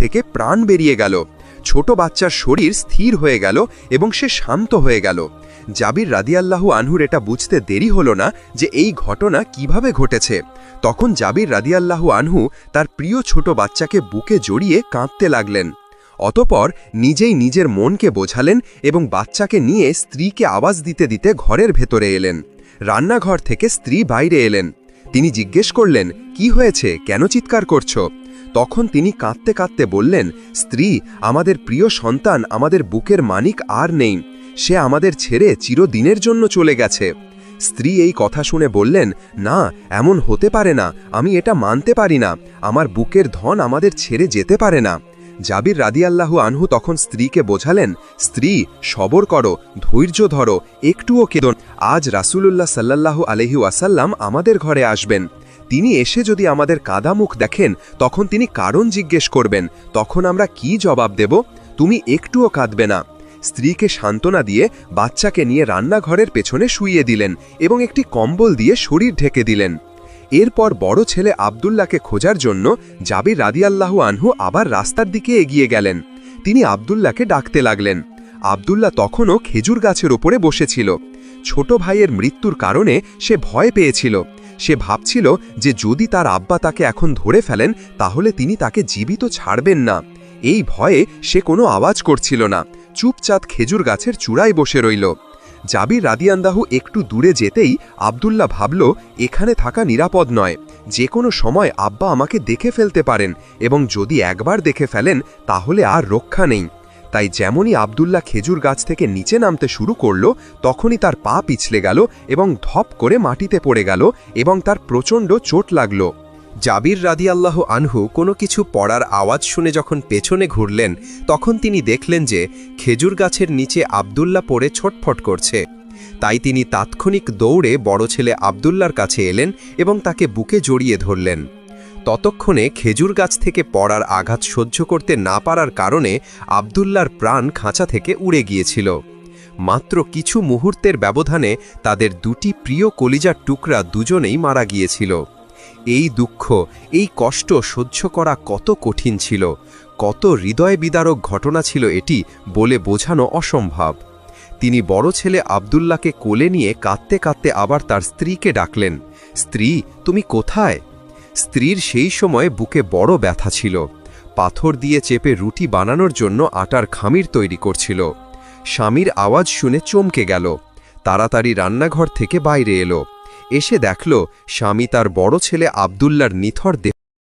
থেকে প্রাণ বেরিয়ে গেল। ছোট বাচ্চার শরীর স্থির হয়ে গেল এবং সে শান্ত হয়ে গেল। জাবির রাদিয়াল্লাহু আনহুর এটা বুঝতে দেরি হলো না যে এই ঘটনা কিভাবে ঘটেছে। তখন জাবির রাদিয়াল্লাহু আনহু তার প্রিয় ছোট বাচ্চাকে বুকে জড়িয়ে কাঁদতে লাগলেন। অতঃপর নিজেই নিজের মনকে বোঝালেন এবং বাচ্চাকে নিয়ে স্ত্রীকে আওয়াজ দিতে দিতে ঘরের ভেতরে এলেন। রান্নাঘর থেকে স্ত্রী বাইরে এলেন। তিনি জিজ্ঞেস করলেন, কি হয়েছে, কেন চিৎকার করছো? তখন তিনি কাঁদতে কাঁদতে বললেন, স্ত্রী, আমাদের প্রিয় সন্তান, আমাদের বুকের মানিক আর নেই। সে আমাদের ছেড়ে চিরদিনের জন্য চলে গেছে। স্ত্রী এই কথা শুনে বললেন, না, এমন হতে পারে না, আমি এটা মানতে পারি না। আমার বুকের ধন আমাদের ছেড়ে যেতে পারে না। জাবির রাদিয়াল্লাহু আনহু তখন স্ত্রীকে বোঝালেন, স্ত্রী, সবর করো, ধৈর্য ধরো, একটুও কেঁদো না। আজ রাসূলুল্লাহ সাল্লাল্লাহু আলাইহি ওয়াসাল্লাম আমাদের ঘরে আসবেন। তিনি এসে যদি আমাদের কাদা মুখ দেখেন, তখন তিনি কারণ জিজ্ঞেস করবেন। তখন আমরা কি জবাব দেব? তুমি একটুও কাঁদবে না। স্ত্রীকে সান্ত্বনা দিয়ে বাচ্চাকে নিয়ে রান্নাঘরের পেছনে শুইয়ে দিলেন এবং একটি কম্বল দিয়ে শরীর ঢেকে দিলেন। এরপর বড় ছেলে আব্দুল্লাহকে খোঁজার জন্য জাবির রাদিয়াল্লাহু আনহু আবার রাস্তার দিকে এগিয়ে গেলেন। তিনি আব্দুল্লাহকে ডাকতে লাগলেন। আব্দুল্লাহ তখনও খেজুর গাছের ওপরে বসেছিল। ছোট ভাইয়ের মৃত্যুর কারণে সে ভয় পেয়েছিল। সে ভাবছিল যে যদি তার আব্বা তাকে এখন ধরে ফেলেন, তাহলে তিনি তাকে জীবিত ছাড়বেন না। এই ভয়ে সে কোনো আওয়াজ করছিল না, চুপচাপ খেজুর গাছের চূড়ায় বসে রইল। জাবির রাদিয়াল্লাহু একটু দূরে যেতেই আব্দুল্লাহ ভাবল, এখানে থাকা নিরাপদ নয়। যে কোনো সময় আব্বা আমাকে দেখে ফেলতে পারেন এবং যদি একবার দেখে ফেলেন তাহলে আর রক্ষা নেই। তাই যেমনই আব্দুল্লাহ খেজুর গাছ থেকে নিচে নামতে শুরু করল, তখনই তার পা পিছলে গেল এবং ধপ করে মাটিতে পড়ে গেল এবং তার প্রচণ্ড চোট লাগল। জাবির রাদিয়াল্লাহু আনহু কোনো কিছু পড়ার আওয়াজ শুনে যখন পেছনে ঘুরলেন, তখন তিনি দেখলেন যে খেজুর গাছের নিচে আব্দুল্লাহ পড়ে ছটফট করছে। তাই তিনি তাৎক্ষণিক দৌড়ে বড় ছেলে আব্দুল্লাহর কাছে এলেন এবং তাকে বুকে জড়িয়ে ধরলেন। ততক্ষণে খেজুর গাছ থেকে পড়ার আঘাত সহ্য করতে না পারার কারণে আব্দুল্লাহর প্রাণ খাঁচা থেকে উড়ে গিয়েছিল। মাত্র কিছু মুহূর্তের ব্যবধানে তাদের দুটি প্রিয় কলিজার টুকরা দুজনেই মারা গিয়েছিল। এই দুঃখ, এই কষ্ট সহ্য করা কত কঠিন ছিল, কত হৃদয় বিদারক ঘটনা ছিল এটি বলে বোঝানো অসম্ভব। তিনি বড় ছেলে আব্দুল্লাহকে কোলে নিয়ে কাঁদতে কাঁদতে আবার তার স্ত্রীকে ডাকলেন, স্ত্রী, তুমি কোথায়? স্ত্রীর সেই সময় বুকে বড় ব্যথা ছিল। পাথর দিয়ে চেপে রুটি বানানোর জন্য আটার খামির তৈরি করছিল। স্বামীর আওয়াজ শুনে চমকে গেল। তাড়াতাড়ি রান্নাঘর থেকে বাইরে এলো। এসে দেখল স্বামী তার বড় ছেলে আব্দুল্লাহর নিথর দেহ